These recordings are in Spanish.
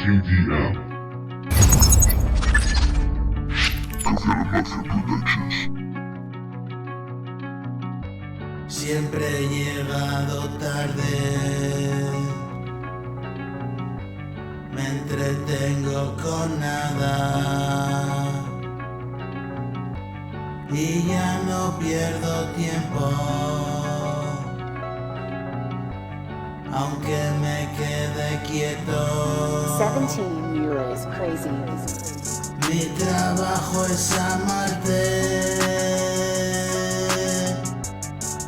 KDM. Mafia Productions. Siempre he llegado tarde, me entretengo con nada y ya no pierdo tiempo, aunque me quede quieto. 17 euros, crazy. Mi trabajo es amarte,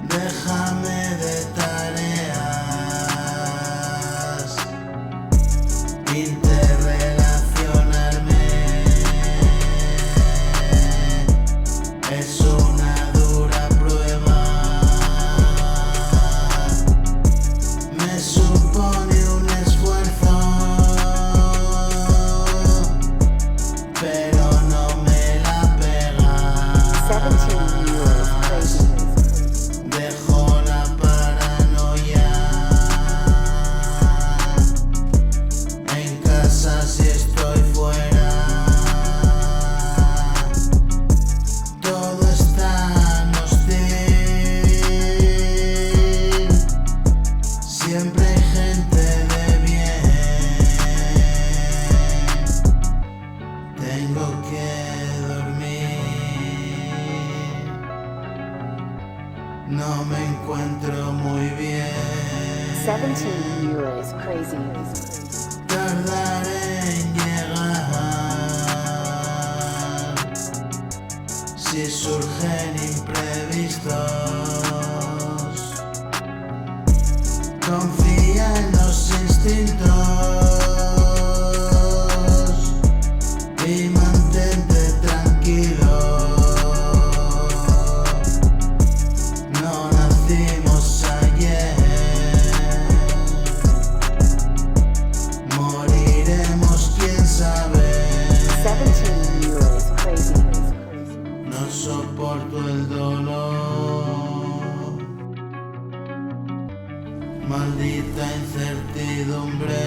déjame de tareas, interrelacionarme es una dura prueba, me supone un esfuerzo, pero no me la pega. 17 euros, crazy. Dejo la paranoia en casa si estoy fuera. Todo es tan hostil, siempre hay gente de bien. Tengo que dormir, no me encuentro muy bien. 17 euros, crazy. Tardaré en llegar si surgen imprevistos. Confía en los instintos y mantente tranquilo. No nacimos ayer, moriremos quién sabe. 17 euros, crazy. No soporto el dolor, maldita incertidumbre.